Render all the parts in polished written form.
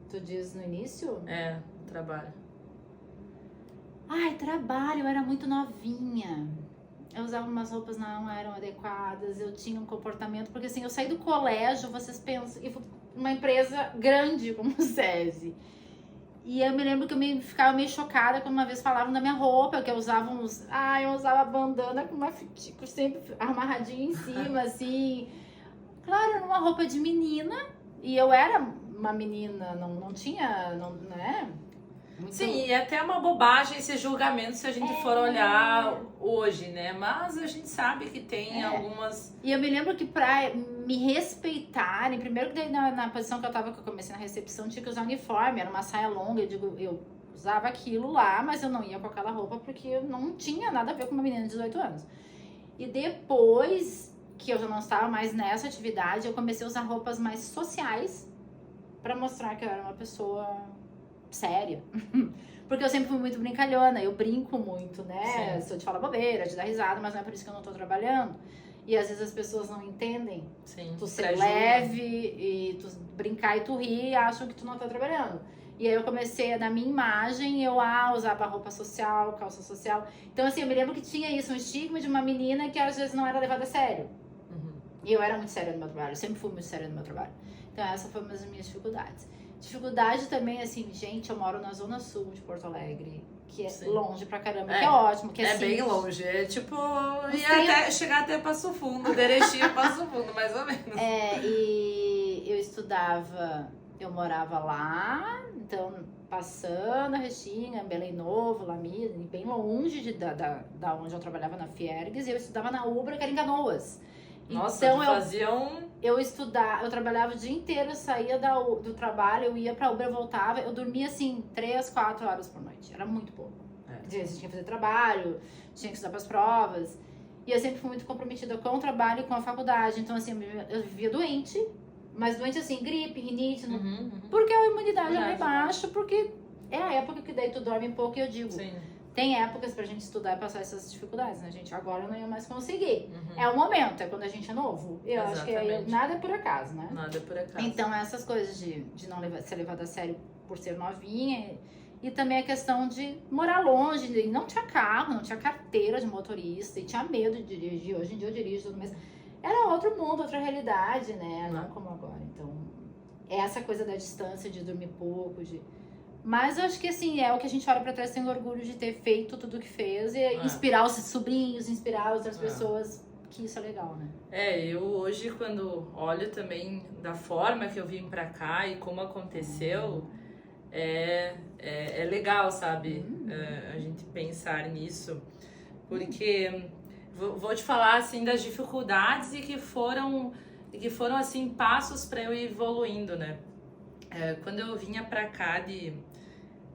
Tu diz no início? Trabalho. Ai, trabalho, eu era muito novinha. Eu usava umas roupas não eram adequadas, eu tinha um comportamento, porque assim, eu saí do colégio, vocês pensam, e fui pra uma empresa grande como o SESI. E eu me lembro que ficava meio chocada quando uma vez falavam da minha roupa, que eu usava eu usava bandana com uma fitinha sempre amarradinha em cima, assim. Claro, era uma roupa de menina, e eu era uma menina, não tinha, né? Muito... Sim, e até uma bobagem esse julgamento se a gente for olhar hoje, né? Mas a gente sabe que tem algumas... E eu me lembro que pra me respeitarem, primeiro que daí na posição que eu comecei na recepção, tinha que usar uniforme, era uma saia longa, eu usava aquilo lá, mas eu não ia com aquela roupa porque eu não tinha nada a ver com uma menina de 18 anos. E depois que eu já não estava mais nessa atividade, eu comecei a usar roupas mais sociais pra mostrar que eu era uma pessoa séria. Porque eu sempre fui muito brincalhona, eu brinco muito, né? Se eu te falar bobeira, de dar risada, mas não é por isso que eu não tô trabalhando. E às vezes as pessoas não entendem. Sim, tu ser leve e tu brincar e tu rir e acham que tu não tá trabalhando. E aí eu comecei, na minha imagem, eu usava roupa social, calça social. Então assim, eu me lembro que tinha isso, um estigma de uma menina que às vezes não era levada a sério. E eu era muito séria no meu trabalho, eu sempre fui muito séria no meu trabalho. Então essa foi uma das minhas dificuldades. Dificuldade também, assim, gente, eu moro na zona sul de Porto Alegre, que é longe pra caramba, que é ótimo, que é bem longe, é tipo, chegar até Passo Fundo, Derechim, Passo Fundo, mais ou menos. E eu estudava, eu morava lá, então passando a Restinga, Belém Novo, Lamir, bem longe da onde eu trabalhava na Fiergues, e eu estudava na Ubra, que era em Canoas. Nossa, então eu trabalhava o dia inteiro, eu saía do trabalho, eu ia pra Ubra, eu voltava, eu dormia assim 3, 4 horas por noite, era muito pouco. Às vezes tinha que fazer trabalho, tinha que estudar pras provas, e eu sempre fui muito comprometida com o trabalho e com a faculdade, então assim, eu vivia doente, mas doente assim, gripe, rinite, porque a imunidade é baixa, porque é a época que daí tu dorme pouco, e eu digo... Sim. Tem épocas pra gente estudar e passar essas dificuldades, né, gente? Agora eu não ia mais conseguir. É o momento, é quando a gente é novo. Eu acho que nada é por acaso, né? Nada é por acaso. Então, essas coisas de não ser levada a sério por ser novinha. E também a questão de morar longe, e não tinha carro, não tinha carteira de motorista, e tinha medo de dirigir. Hoje em dia eu dirijo tudo, mas era outro mundo, outra realidade, né? Não como agora. Então, essa coisa da distância, de dormir pouco, Mas eu acho que assim, é o que a gente olha pra trás, tem orgulho de ter feito tudo o que fez e inspirar os sobrinhos, inspirar outras pessoas, que isso é legal, né? Eu hoje, quando olho também da forma que eu vim pra cá e como aconteceu, é legal, sabe? A gente pensar nisso, porque vou te falar assim das dificuldades e que foram assim passos pra eu ir evoluindo, né? Quando eu vinha pra cá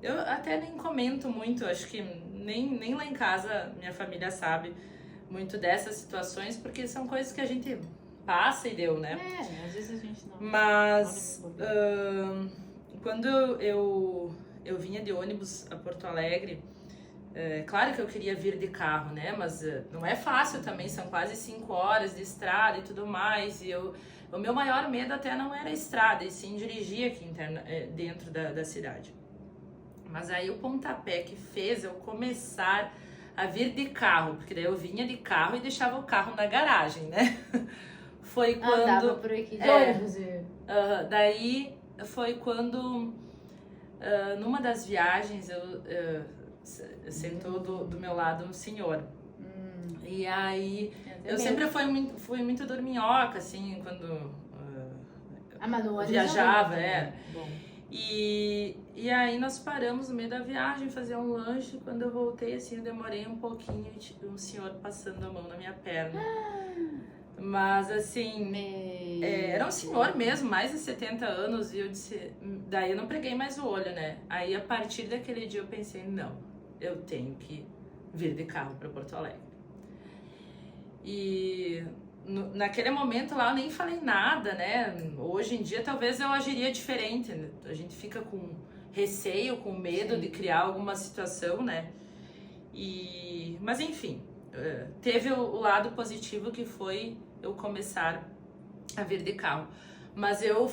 eu até nem comento muito, acho que nem lá em casa minha família sabe muito dessas situações, porque são coisas que a gente passa e deu, né? Às vezes a gente não... Mas quando eu vinha de ônibus a Porto Alegre, claro que eu queria vir de carro, né? Mas não é fácil também, são quase 5 horas de estrada e tudo mais, e o meu maior medo até não era a estrada, e sim dirigir aqui dentro da cidade. Mas aí o pontapé que fez eu começar a vir de carro, porque daí eu vinha de carro e deixava o carro na garagem, né? Foi quando... Andava por aqui de ônibus. Daí foi quando, numa das viagens, sentou do meu lado um senhor. E aí, eu sempre fui muito dorminhoca, assim, quando viajava, Bom. E aí nós paramos no meio da viagem, fazer um lanche. Quando eu voltei, assim, eu demorei um pouquinho e tive um senhor passando a mão na minha perna. Mas assim, era um senhor mesmo, mais de 70 anos, e eu disse, daí eu não preguei mais o olho, né? Aí a partir daquele dia eu pensei, não, eu tenho que vir de carro para Porto Alegre. E naquele momento lá eu nem falei nada, né? Hoje em dia talvez eu agiria diferente, né? A gente fica com receio, com medo de criar alguma situação, né? Mas enfim, teve o lado positivo que foi eu começar a vir de carro. Mas eu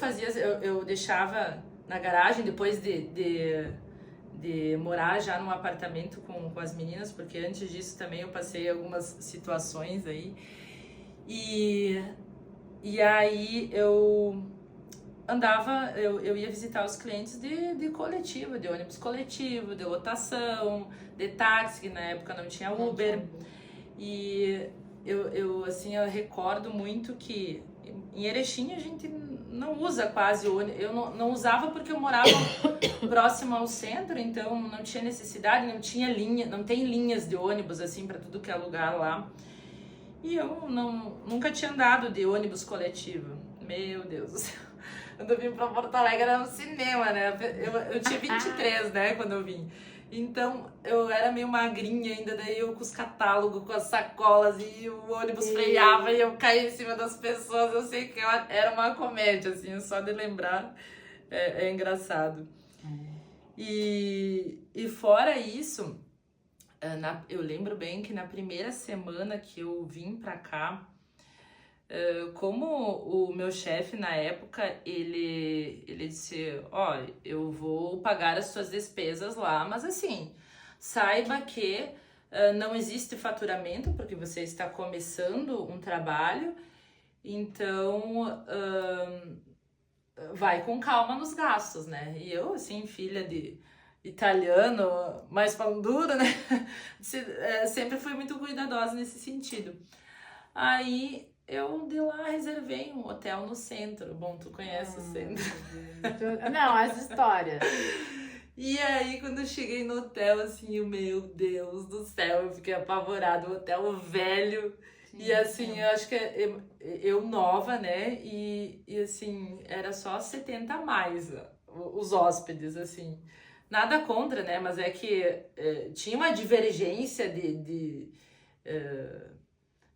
deixava na garagem, depois de morar já num apartamento com as meninas, porque antes disso também eu passei algumas situações aí. E aí eu andava, eu ia visitar os clientes de coletivo, de ônibus coletivo, de lotação, de táxi, que na época não tinha Uber. E assim, eu recordo muito que em Erechim a gente não usa quase ônibus. Eu não usava porque eu morava próximo ao centro, então não tinha necessidade, não tinha linha, não tem linhas de ônibus assim para tudo que é lugar lá. E eu nunca tinha andado de ônibus coletivo. Meu Deus do céu. Quando eu vim pra Porto Alegre era no cinema, né? Eu tinha 23, né, quando eu vim. Então, eu era meio magrinha ainda, daí eu com os catálogos, com as sacolas, e o ônibus freava e eu caía em cima das pessoas. Eu sei que era uma comédia, assim, só de lembrar é engraçado. E fora isso, eu lembro bem que na primeira semana que eu vim pra cá, como o meu chefe na época, ele disse, ó, eu vou pagar as suas despesas lá, mas assim, saiba que não existe faturamento, porque você está começando um trabalho, então vai com calma nos gastos, né? E eu, assim, filha de italiano, mais pão duro, né? Sempre fui muito cuidadosa nesse sentido. Aí eu de lá reservei um hotel no centro. Bom, tu conhece o centro. Não, as histórias. E aí, quando eu cheguei no hotel, assim, meu Deus do céu, eu fiquei apavorada. O hotel velho. Sim, e assim, eu acho que eu nova, né? E assim, era só 70 a mais os hóspedes, assim. Nada contra, né? Mas é que tinha uma divergência de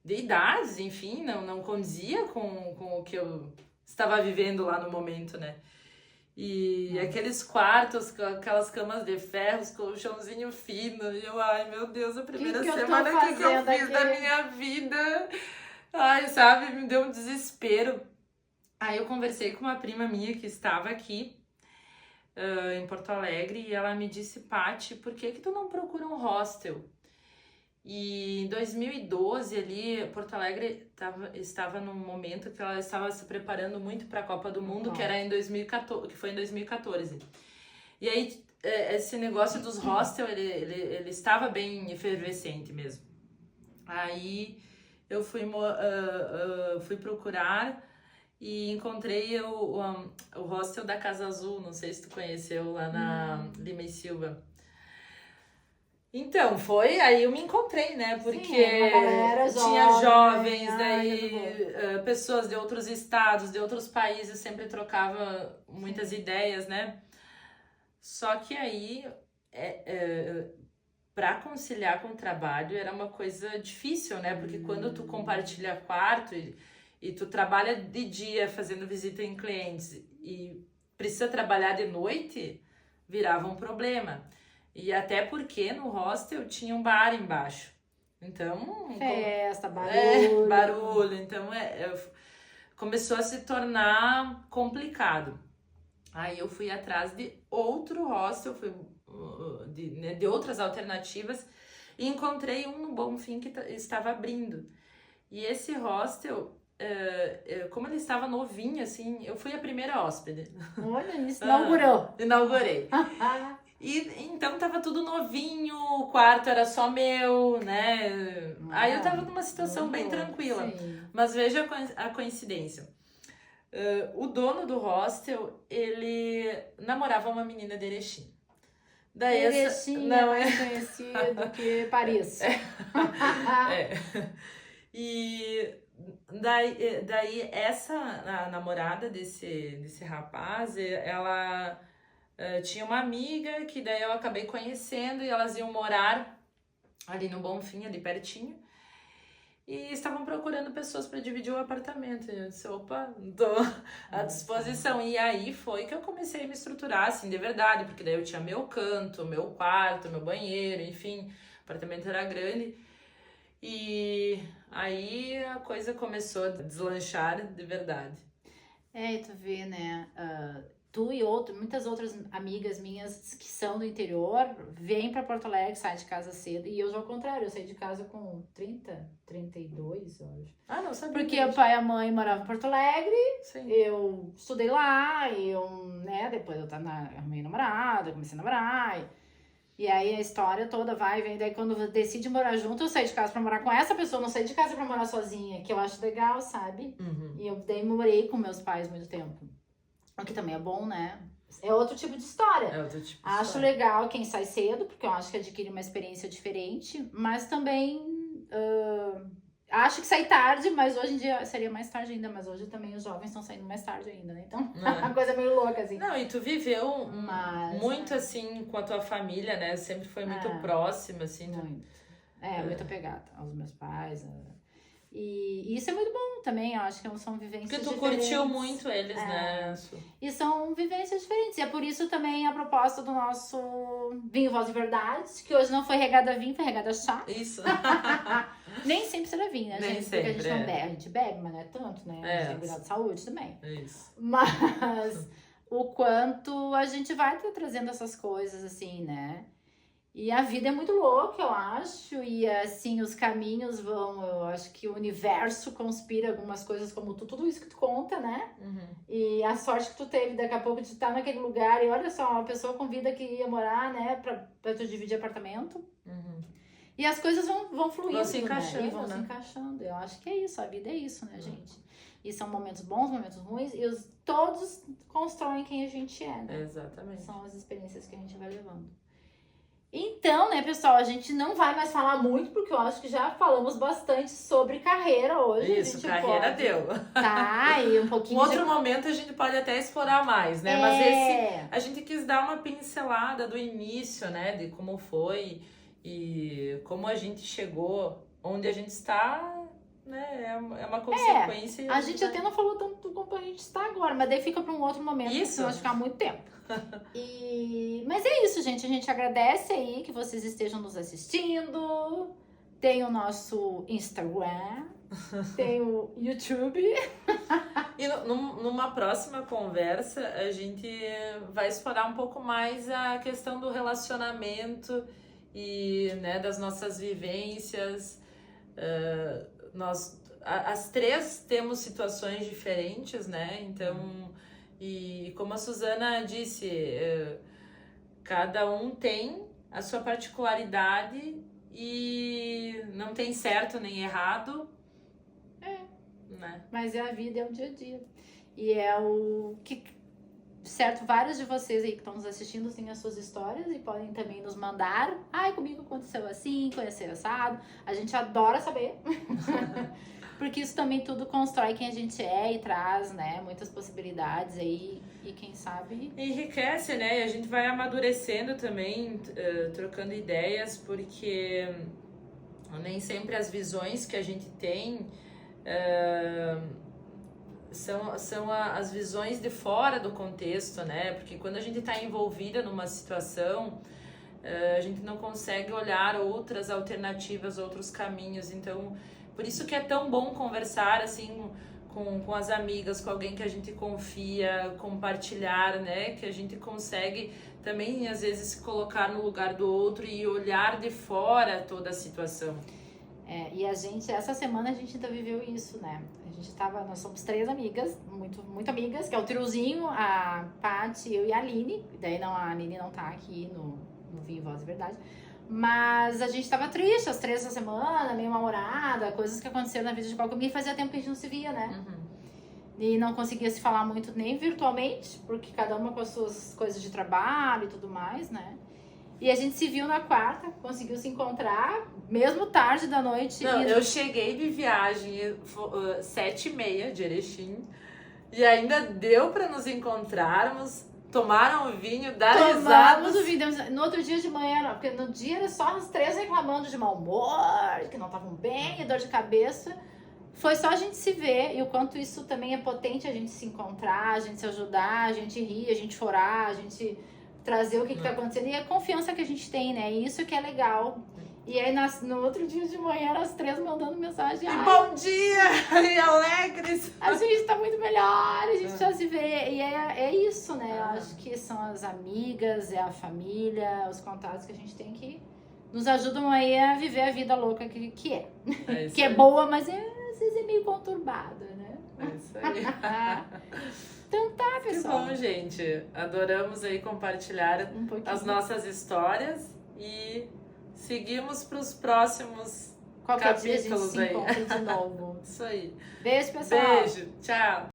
idades, enfim, não condizia com o que eu estava vivendo lá no momento, né? E aqueles quartos com aquelas camas de ferros, colchãozinho fino, e eu, ai meu Deus, a primeira semana que eu fiz da minha vida, ai, sabe, me deu um desespero. Aí eu conversei com uma prima minha que estava aqui em Porto Alegre e ela me disse, Paty, por que tu não procura um hostel? E em 2012 ali, Porto Alegre estava num momento que ela estava se preparando muito para a Copa do Mundo, que era em 2014, que foi em 2014. E aí esse negócio dos hostels, ele estava bem efervescente mesmo. Aí eu fui procurar e encontrei o hostel da Casa Azul, não sei se tu conheceu, lá na Lima e Silva. Então, aí eu me encontrei, né? Porque tinha jovens, daí pessoas de outros estados, de outros países, sempre trocava muitas ideias, né? Só que aí, para conciliar com o trabalho, era uma coisa difícil, né? Porque quando tu compartilha quarto e tu trabalha de dia fazendo visita em clientes e precisa trabalhar de noite, virava um problema. E até porque no hostel tinha um bar embaixo. Então... Festa, barulho. Barulho. Então, começou a se tornar complicado. Aí eu fui atrás de outro hostel, de outras alternativas, e encontrei um no Bonfim que estava abrindo. E esse hostel, como ele estava novinho, assim, eu fui a primeira hóspede. Olha isso, inaugurou. Inaugurei. E então tava tudo novinho, o quarto era só meu, né? Aí eu tava numa situação bem tranquila. Sim. Mas veja a coincidência. O dono do hostel, ele namorava uma menina de Erechim. Daí Erechim é mais conhecido que Paris. E daí a namorada desse rapaz, ela... tinha uma amiga que daí eu acabei conhecendo e elas iam morar ali no Bonfim, ali pertinho. E estavam procurando pessoas para dividir o apartamento. E eu disse, opa, tô à disposição. E aí foi que eu comecei a me estruturar, assim, de verdade. Porque daí eu tinha meu canto, meu quarto, meu banheiro, enfim. O apartamento era grande. E aí a coisa começou a deslanchar de verdade. E tu vê, né... tu e muitas outras amigas minhas que são do interior, vêm pra Porto Alegre, saem de casa cedo. E eu já ao contrário, eu saí de casa com 32, eu acho. Ah, não sabia. Porque o pai e a mãe moravam em Porto Alegre, Sim. eu estudei lá, depois eu arrumei namorado, comecei a namorar. E aí a história toda vai e vem. Daí quando decide morar junto, eu saí de casa pra morar com essa pessoa, não saí de casa pra morar sozinha, que eu acho legal, sabe? E eu daí morei com meus pais muito tempo. O que também é bom, né? É outro tipo de história. Acho legal quem sai cedo, porque eu acho que adquire uma experiência diferente, mas também acho que sair tarde, mas hoje em dia seria mais tarde ainda, mas hoje também os jovens estão saindo mais tarde ainda, né? Então, a coisa é meio louca, assim. Não, e tu viveu muito, assim, com a tua família, né? Sempre foi muito próxima, assim. Muito. Muito apegada aos meus pais. E isso é muito bom também, eu acho que são vivências diferentes. Porque tu curtiu muito eles, né? E são vivências diferentes. E é por isso também a proposta do nosso Vinho Voz de Verdade, que hoje não foi regada a vinho, foi regada a chá. Isso. Nem sempre será vinho, né, Nem gente? sempre, porque a gente não bebe, a gente bebe, mas não é tanto, né? A gente tem cuidado de saúde também. Isso. Mas o quanto a gente vai trazendo essas coisas, assim, né? E a vida é muito louca, eu acho, e assim, os caminhos eu acho que o universo conspira algumas coisas como tudo isso que tu conta, né? E a sorte que tu teve daqui a pouco de estar naquele lugar, e olha só, uma pessoa convida que ia morar, né, pra tu dividir apartamento. E as coisas vão fluindo, vão se encaixando, né? E vão se encaixando. Eu acho que é isso, a vida é isso, né, gente? E são momentos bons, momentos ruins, e todos constroem quem a gente é, né? Exatamente. São as experiências que a gente vai levando. Então, né, pessoal, a gente não vai mais falar muito, porque eu acho que já falamos bastante sobre carreira hoje. Isso, carreira deu. Tá, e um pouquinho outro momento a gente pode até explorar mais, né? Mas esse, a gente quis dar uma pincelada do início, né, de como foi e como a gente chegou, onde a gente está, né, é uma consequência. A gente até não falou tanto como a gente está agora, mas daí fica para um outro momento, isso. Vai ficar muito tempo. Mas é isso, gente. A gente agradece aí que vocês estejam nos assistindo. Tem o nosso Instagram, tem o YouTube. E numa próxima conversa, a gente vai explorar um pouco mais a questão do relacionamento e, né, das nossas vivências. Nós, as três temos situações diferentes, né? Então... E como a Suzana disse, cada um tem a sua particularidade e não tem certo nem errado. Né? Mas é a vida, é o dia a dia. E é o que, certo, vários de vocês aí que estão nos assistindo têm as suas histórias e podem também nos mandar. Comigo aconteceu assim, conhecer assado. A gente adora saber. Porque isso também tudo constrói quem a gente é e traz, né, muitas possibilidades aí, e quem sabe... Enriquece, né, e a gente vai amadurecendo também, trocando ideias, porque nem sempre as visões que a gente tem são as visões de fora do contexto, né, porque quando a gente está envolvida numa situação, a gente não consegue olhar outras alternativas, outros caminhos, então... Por isso que é tão bom conversar, assim, com as amigas, com alguém que a gente confia, compartilhar, né? Que a gente consegue também, às vezes, se colocar no lugar do outro e olhar de fora toda a situação. E a gente, essa semana a gente ainda viveu isso, né? Nós somos 3 amigas, muito amigas, que é o triozinho, a Paty, eu e a Aline. Daí a Aline não tá aqui no Vinho Voz de Verdade. Mas a gente tava triste, as 3 essa semana, meio mal-humorada, coisas que aconteceram na vida de qualquer um, e fazia tempo que a gente não se via, né? E não conseguia se falar muito nem virtualmente, porque cada uma com as suas coisas de trabalho e tudo mais, né? E a gente se viu na quarta, conseguiu se encontrar, mesmo tarde da noite. Não, eu cheguei de viagem 7h30 de Erechim, e ainda deu pra nos encontrarmos. Tomaram o vinho, deram risadas. O vinho. No outro dia de manhã, porque no dia era só as 3 reclamando de mau humor, que não estavam bem, dor de cabeça. Foi só a gente se ver, e o quanto isso também é potente, a gente se encontrar, a gente se ajudar, a gente rir, a gente chorar, a gente trazer o que tá acontecendo. E a confiança que a gente tem, né? E isso que é legal. E aí no outro dia de manhã, eram as 3 mandando mensagem. E bom dia! E alegres! A gente tá muito melhor, a gente já se vê. E é isso, né? Eu acho que são as amigas, é a família, os contatos que a gente tem que nos ajudam aí a viver a vida louca que é. Que é boa, mas às vezes é meio conturbada, né? É isso aí. Então tá, pessoal. Que bom, gente. Adoramos aí compartilhar as nossas histórias e seguimos para os próximos Qualquer dia a gente capítulos se encontra de novo. Isso aí. Beijo, pessoal. Beijo. Tchau.